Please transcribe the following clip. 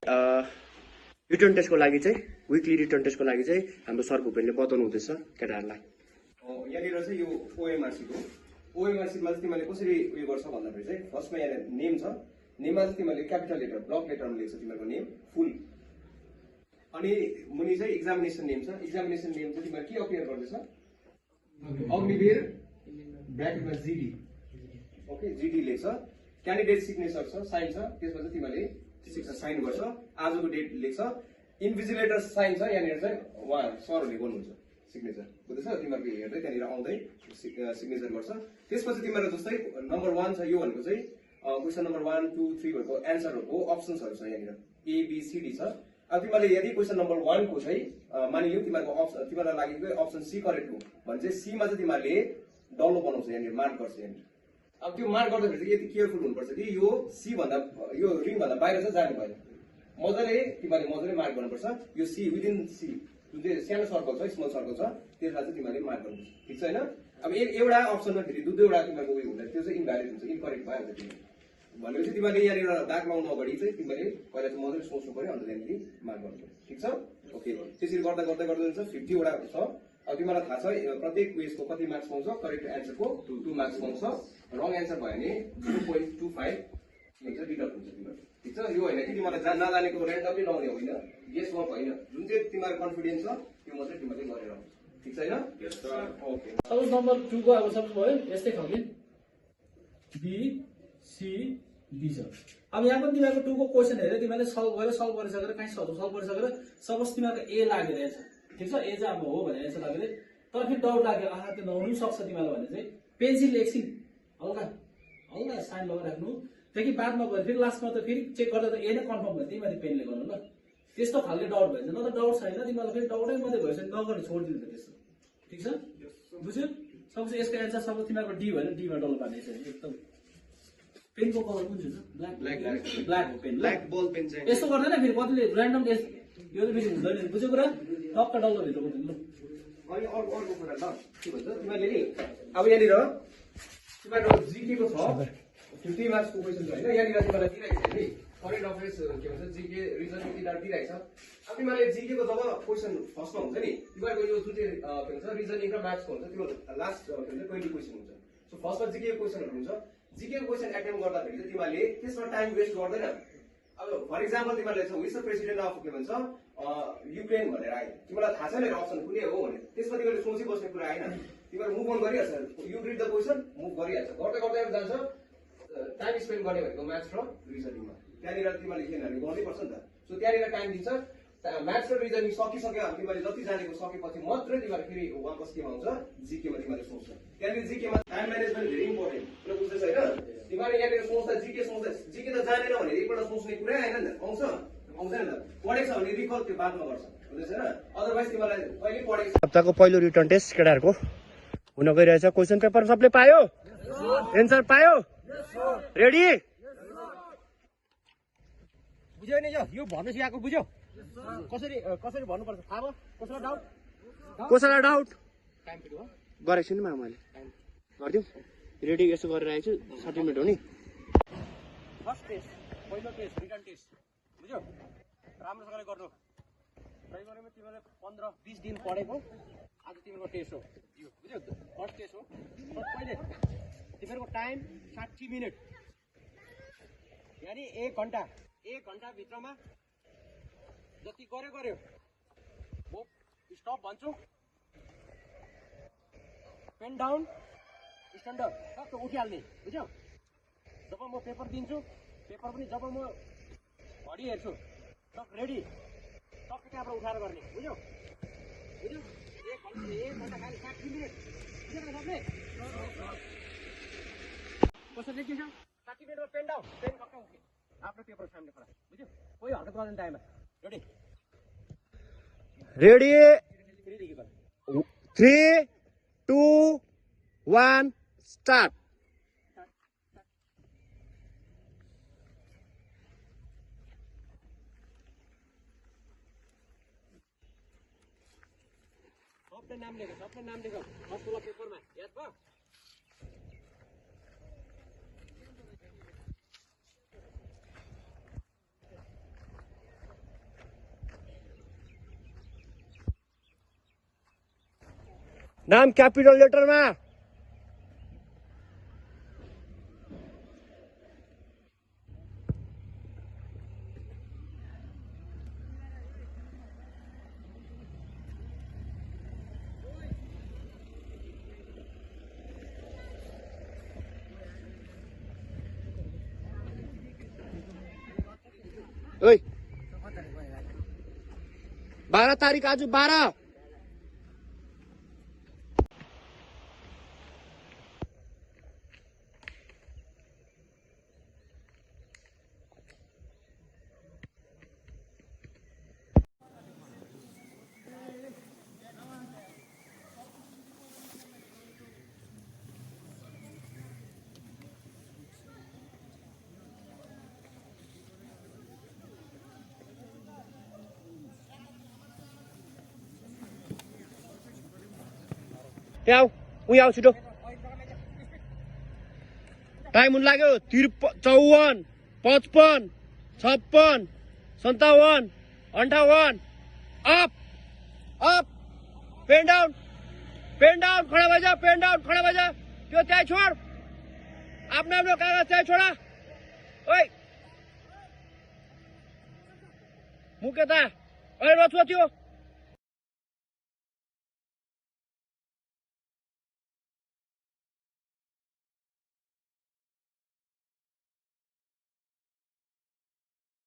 Return टेस्टको लागि चाहिँ विकली return टेस्टको लागि चाहिँ हाम्रो सर भूपेनले बताउनु हुँदैछ केटाहरूलाई। यहाँनिर चाहिँ यो ओएमआरसीको ओएमआरसीमा चाहिँ तिमीले कसरी उयो गर्छ भन्दाखेरि चाहिँ फर्स्टमा यहाँ नेम छ, नेममा चाहिँ तिमीले क्यापिटल लेटर ब्लक लेटरमा लेख्छ तिमीहरूको नेम फुल, अनि मुनि चाहिँ एक्जामिनेसन नेम छ, एक्जामिनेसन नेम चाहिँ तिमीले के अपियर गर्दैछ अग्निवीर ब्र्याकेटमा जीडी, ओके जीडी लेख्छ, क्यान्डिडेट सिग्नेचर छ, साइन छ, त्यसमा चाहिँ तिमीले साइन गर्छ, आजको डेट लेख्छ, इन्भिजिलेटर साइन छ, यहाँनिर चाहिँ उहाँ सरहरूले गर्नुहुन्छ सिग्नेचर, बुझ्दैछ, तिमीहरूको हेर्दै त्यहाँनिर आउँदै सिग्नेचर गर्छ। त्यसपछि तिमीहरू जस्तै नम्बर 1 छ, यो भनेको चाहिँ क्वेसन नम्बर 1, 2, 3 भएको एन्सरहरूको अप्सन्सहरू छ, यहाँनिर ABCD छ। अब तिमीले यदि क्वेसन नम्बर 1 को चाहिँ मानिलियो तिमीहरूको अप्सन तिमीलाई लागेको अप्सन सी करेक्ट हो भने चाहिँ सीमा चाहिँ तिमीहरूले डल्लो बनाउँछ, यहाँनिर मार्क गर्छ यहाँनिर। अब त्यो मार्क गर्दाखेरि चाहिँ यति केयरफुल हुनुपर्छ कि यो सी भन्दा यो रिङ भन्दा बाहिर चाहिँ जानु भएन, तिमीले मजाले मार्क गर्नुपर्छ। यो सी विदिन सी जुन चाहिँ सानो सर्कल छ, स्मल सर्कल छ, त्यसलाई चाहिँ तिमीले मार्क गर्नुपर्छ, ठिक छ होइन। अब एउटा अप्सनमा फेरि दुईवटा तिमीहरूको उयो हुँदैन, त्यो चाहिँ इन्भ्यालिड हुन्छ, इन्करेक्ट भइहाल्छ तिमीले भनेपछि तिमीले यहाँनिर दाग लाउनु अगाडि चाहिँ तिमीले पहिला चाहिँ मजाले सोच्नु पर्यो, अन्त त्यहाँदेखि मार्क गर्नु पर्यो, ठिक छ। ओके, त्यसरी गर्दा गर्दै गर्दै जान्छ 50 वटा छ। अब तिमीलाई थाहा छ प्रत्येक उयसको कति मार्क्स पाउँछ, करेक्ट एन्सरको 2 मार्क्स पाउँछ, रङ एन्सर भयो भने 0.25 हुन्छ डिडक्ट हुन्छ तिमीहरू, ठिक छ। यो होइन कि तिमीलाई नजानेको ऱ्यान्डमली लाउने होइन, गेस वर्क होइन, जुन चाहिँ तिमीहरू कन्फिडेन्स छ त्यो मात्रै तिमीले गरेर आउँछ, ठिक छ होइन। ओके, सपोज नम्बर 2 को अब सपोज भयो यस्तै खालके BCD छ। अब यहाँ पनि तिमीहरूको 2 को क्वेसन हेरेर तिमीले सल्भ गरिसकेर कहीँ सल्भ गरिसकेर सपोज तिमीहरूको A लागिरहेछ, ठिक छ, A चाहिँ अब हो भने यसो लाग्यो, तर फेरि डाउट लाग्यो आहा त्यो नहुनु सक्छ तिमीलाई भने चाहिँ पेन्सिल एकछिन हल्का साइन लगाइराख्नु, त्यहाँदेखि बादमा गएर फेरि लास्टमा त फेरि चेक गर्दा त A नै कन्फर्म भयो, त्यही माथि पेनले गर्नु ल। त्यस्तो खालको डाउट भएछ, न त डाउट छैन तिमीलाई फेरि डाउटै मात्रै भएछ नगर्ने छोडिदिनु त त्यस्तो, ठिक छ, बुझ्यो। सपोज यसको एन्सर सपोज तिमीहरूको D भएन, D मा डल्लो पार्ने छ एकदम। पेनको कलर कुन चाहिँ ब्ल्याक हो पेन, ब्ल्याक बल पेन चाहिँ यस्तो गर्दैन फेरि कतिले ऱ्यान्डम यो त फेरि हुँदैन, बुझ्यो कुरा, टक्क डल्लो भित्र गर्दैन ल। अनि अर्को कुरा ल के भन्छ तिमीले नि अब यहाँनिर तिमीहरूको जीकेको छ 50 मार्क्सको क्वेसन छ होइन, यहाँनिर तिमीलाई दिइरहेको छ नि करेन्ट अफेयर्स के भन्छ जीके रिजनिङ तिनीहरू दिइरहेको छ। अब तिमीले जीकेको जब क्वेसन फर्स्टमा हुन्छ नि तिमीहरूको यो जुन चाहिँ के भन्छ रिजनिङ र म्याथ्सको हुन्छ त्यो लास्ट के भन्छ 20 क्वेसन हुन्छ। सो फर्स्टमा जीकेको क्वेसनहरू हुन्छ, जीकेको क्वेसन एटेम्प गर्दाखेरि चाहिँ तिमीले त्यसमा टाइम वेस्ट गर्दैन। अब फर इक्जाम्पल तिमीले छ विस द प्रेसिडेन्ट अफ के भन्छ युक्रेन भनेर आयो, तिमीलाई थाहा छैन अप्सन कुनै हो भने त्यसमा तिमीले सोचिबस्ने कुरा आएन, तिमीहरू मुभ अन गरिहाल्छ, you read the question move गरिहाल्छ, गर्दै गर्दै जान्छ टाइम स्पेन्ड गर्ने भनेको म्याथ्स र रिजनिङमा, त्यहाँनिर तिमीले खेलहरू गर्नैपर्छ नि त। सो त्यहाँनिर टाइम दिन्छ, म्याथ्स र रिजनिङ सकिसक्यो अब तिमीले जति जानेको सकेपछि मात्रै तिमीले फेरि वापस केमा आउँछ जीकेमा तिमीले सोच्छ, त्यहाँनिर जीकेमा टाइम म्यानेजमेन्ट भेरी इम्पोर्टेन्ट कुरा बुझ्दैछ होइन। तिमीले यहाँनिर सोच्दा जीके त जानेन भने एकपल्ट सोच्ने कुरै आएन नि त, आउँदैन नि त, पढेको छ भने रिकल त्यो बादमा गर्छ, बुझ्दैछ होइन, अदरवाइज तिमीलाई कहिले पढेको हप्ताको पहिलो रिटर्न टेस्ट केटाहरूको हुन गइरहेछ। क्वेसन पेपर सबले पायो, एन्सर पायो, रेडी बुझ्यो नि यो भन्नु सिकाएको बुझ्यो कसरी भन्नुपर्छ थाहा भयो, कसैलाई डाउट गरेको छु नि मैले गरिदिउँ, रेडी यसो गरेर आएछु 30 मिनट हो नि। फर्स्ट टेस्ट पहिलो टेस्ट रिटर्न टेस्ट बुझ्यो, राम्रोसँगले गर्नु, ट्राई गरेमा तिमीले 15-20 दिन पढेको आज तिमीहरूको टेस्ट हो यो, बुझ्यो, फर्स्ट टेस्ट हो। पहिले तिमीहरूको टाइम 60 मिनट, यानि 1 घन्टा भित्रमा जति गर्यो म स्टप भन्छु, पेन डाउन स्ट्यान्ड अप टक्क उठिहाल्ने, बुझ्यो। जब म पेपर दिन्छु पेपर पनि जब म घडी हेर्छु टक रेडी टक्क त्यहाँबाट उठाएर गर्ने, बुझ्यो। 1 घन्टा खालि 60 मिनट, बुझ्यो सबले कसरी लेखिन्छ 60 मिनटमा पेन डाउन, पेन टक्क उठ्ने, आफ्नो पेपर सामने खडा, बुझ्यो, कोही हरकत गर्दैन टाइममा, रेडी 3, 2, 1 स्टार्ट। सबले नाम लेख फर्स्ट वाला पेपरमा याद भयो। नाम क्यापिटल लेटरमा। ओइ 12 तारिक आज 12। यहाँ उही आऊ छिटो। टाइम हुन लाग्यो 54, 55, 56, 57, 58। अप अप पेन डाउन खडा भइजा, पेन डाउन खडा भइजा। त्यो त्यहाँ छोड, आफ्नो कागज त्यहाँ छोडा। ओइ मुकेता अहिले नछुवा त्यो।